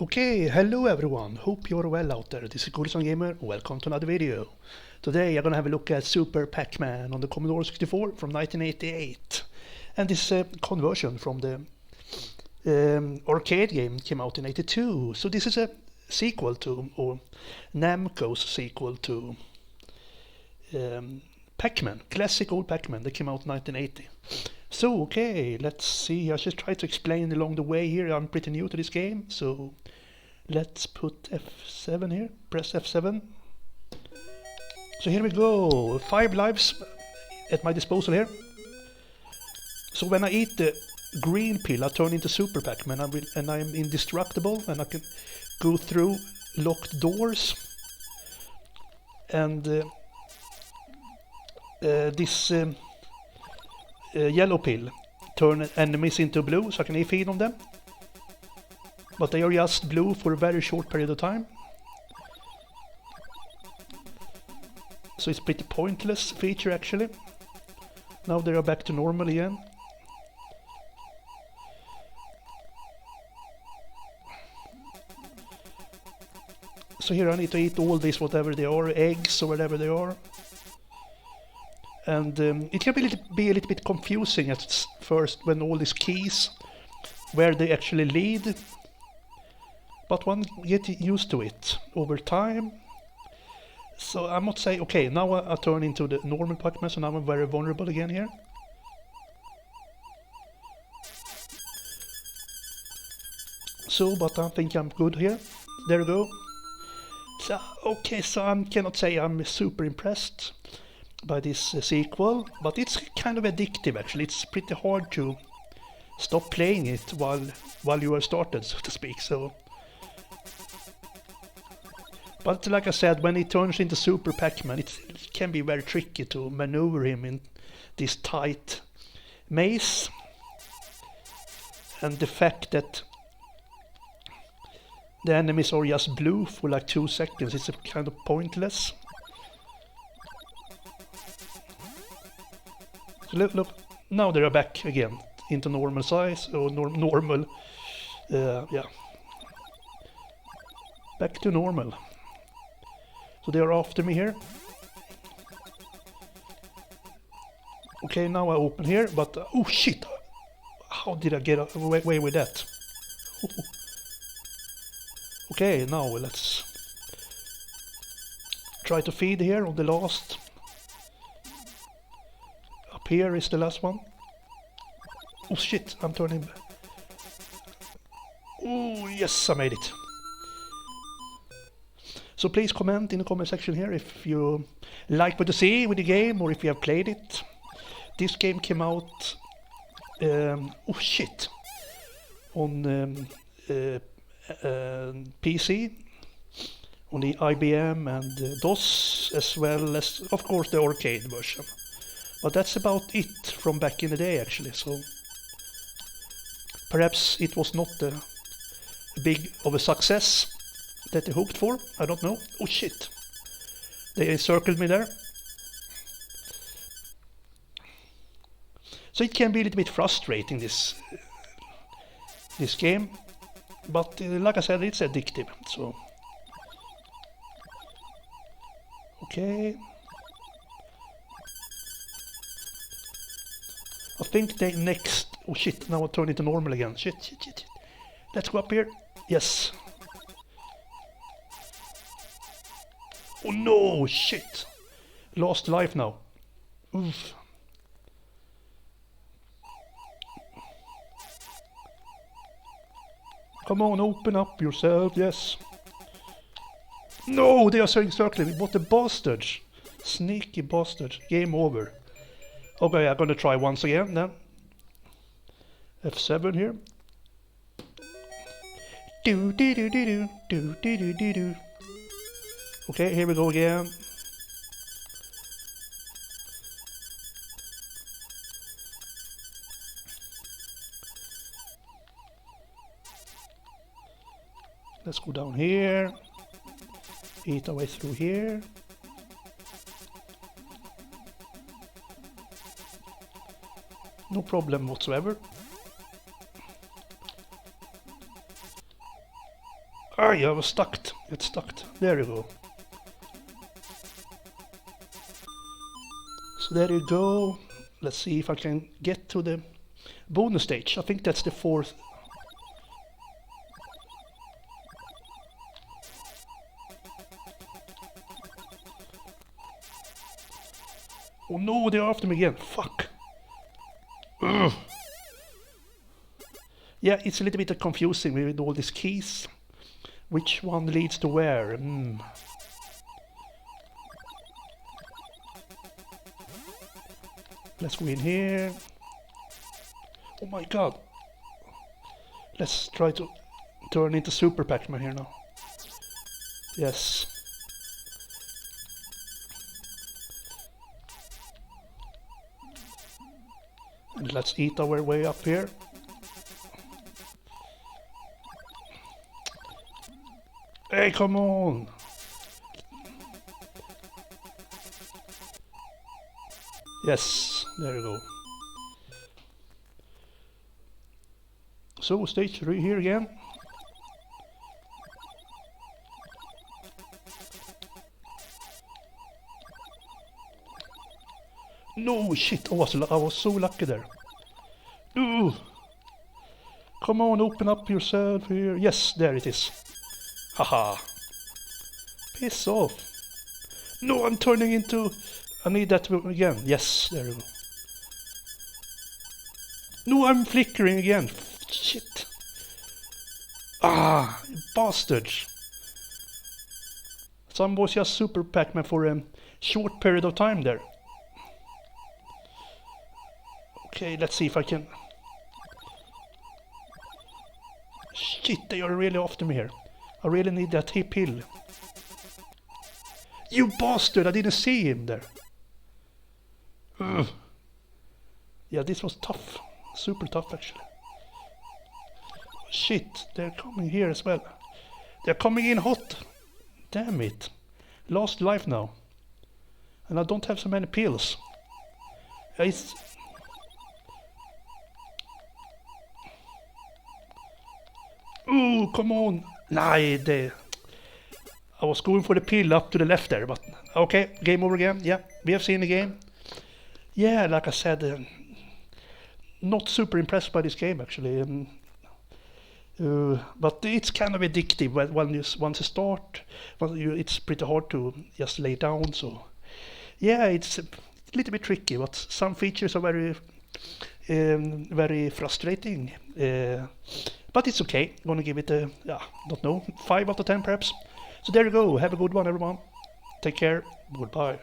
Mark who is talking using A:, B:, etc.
A: Okay, hello everyone, hope you're well out there. This is Coolson Gamer, welcome to another video. Today I'm gonna have a look at Super Pac-Man on the Commodore 64 from 1988. And this conversion from the arcade game came out in 82. So this is a sequel to, or Namco's sequel to Pac-Man, classic old Pac-Man that came out in 1980. So okay, let's see, I should try to explain along the way here. I'm pretty new to this game, so let's put F7 here, press F7. So here we go, 5 lives at my disposal here. So when I eat the green pill I turn into Super Pac-Man and I'm indestructible and I can go through locked doors. And this yellow pill turn enemies into blue so I can feed on them. But they are just blue for a very short period of time. So it's pretty pointless feature actually. Now they are back to normal again. So here I need to eat all these, whatever they are, eggs or whatever they are. And it can be a little bit confusing at first when all these keys, where they actually lead. But one gets used to it over time. So I must say, okay, now I turn into the normal Pac-Man, so now I'm very vulnerable again here. So, but I think I'm good here. There we go. So, okay, so I cannot say I'm super impressed by this sequel, but it's kind of addictive actually. It's pretty hard to stop playing it while you are started, so to speak. So, but like I said, when he turns into Super Pac-Man, it can be very tricky to maneuver him in this tight maze, and the fact that the enemies are just blue for like 2 seconds, it's kind of pointless. So look, now they are back again into normal size, or normal, yeah, back to normal. So they are after me here. Okay, now I open here, but oh shit, how did I get away with that? Okay, now let's try to feed here on the last. Up here is the last one. Oh shit, I'm turning. Oh yes, I made it. So please comment in the comment section here if you like what you see with the game or if you have played it. This game came out oh shit, on PC, on the IBM and DOS, as well as of course the arcade version. But that's about it from back in the day actually, so perhaps it was not a big of a success that they hoped for, I don't know. Oh shit, they encircled me there. So it can be a little bit frustrating, this game, but like I said, it's addictive. So okay, I think they next. Oh shit, now I turn into normal again. Shit. Let's go up here. Yes. Oh no, shit. Lost life now. Oof. Come on, open up yourself, yes. No, they are circling. What a bastards. Sneaky bastards. Game over. Okay, I'm gonna try once again then. F7 here. Do. Okay, here we go again. Let's go down here. Eat our way through here. No problem whatsoever. Oh, yeah, I was stuck. It's stuck. There you go. So there you go. Let's see if I can get to the bonus stage. I think that's the 4th. Oh no, they're after me again. Fuck. Ugh. Yeah, it's a little bit confusing with all these keys. Which one leads to where? Let's go in here. Oh my god. Let's try to turn into Super Pac-Man here now. Yes. And let's eat our way up here. Hey, come on! Yes, there you go. So, stage 3 here again. No, shit, I was so lucky there. Ooh. Come on, open up yourself here. Yes, there it is. Haha. Piss off. No, I'm turning into... I need that again. Yes, there we go. No, I'm flickering again. Shit. Ah, bastards. Some was just Super Pac-Man for a short period of time there. Okay, let's see if I can... Shit, they are really after me here. I really need that hip hill. You bastard, I didn't see him there. Ugh. Yeah, this was tough. Super tough, actually. Shit, they're coming here as well. They're coming in hot. Damn it. Last life now. And I don't have so many pills. It's... Ooh, come on. Nah, I was going for the pill up to the left there, but okay, game over again. Yeah, we have seen the game. Yeah, like I said, not super impressed by this game actually. But it's kind of addictive once you start. It's pretty hard to just lay down. So yeah, it's a little bit tricky, but some features are very frustrating. But it's okay. I'm gonna give it a, don't know, 5 out of 10 perhaps. So there you go. Have a good one, everyone. Take care. Goodbye.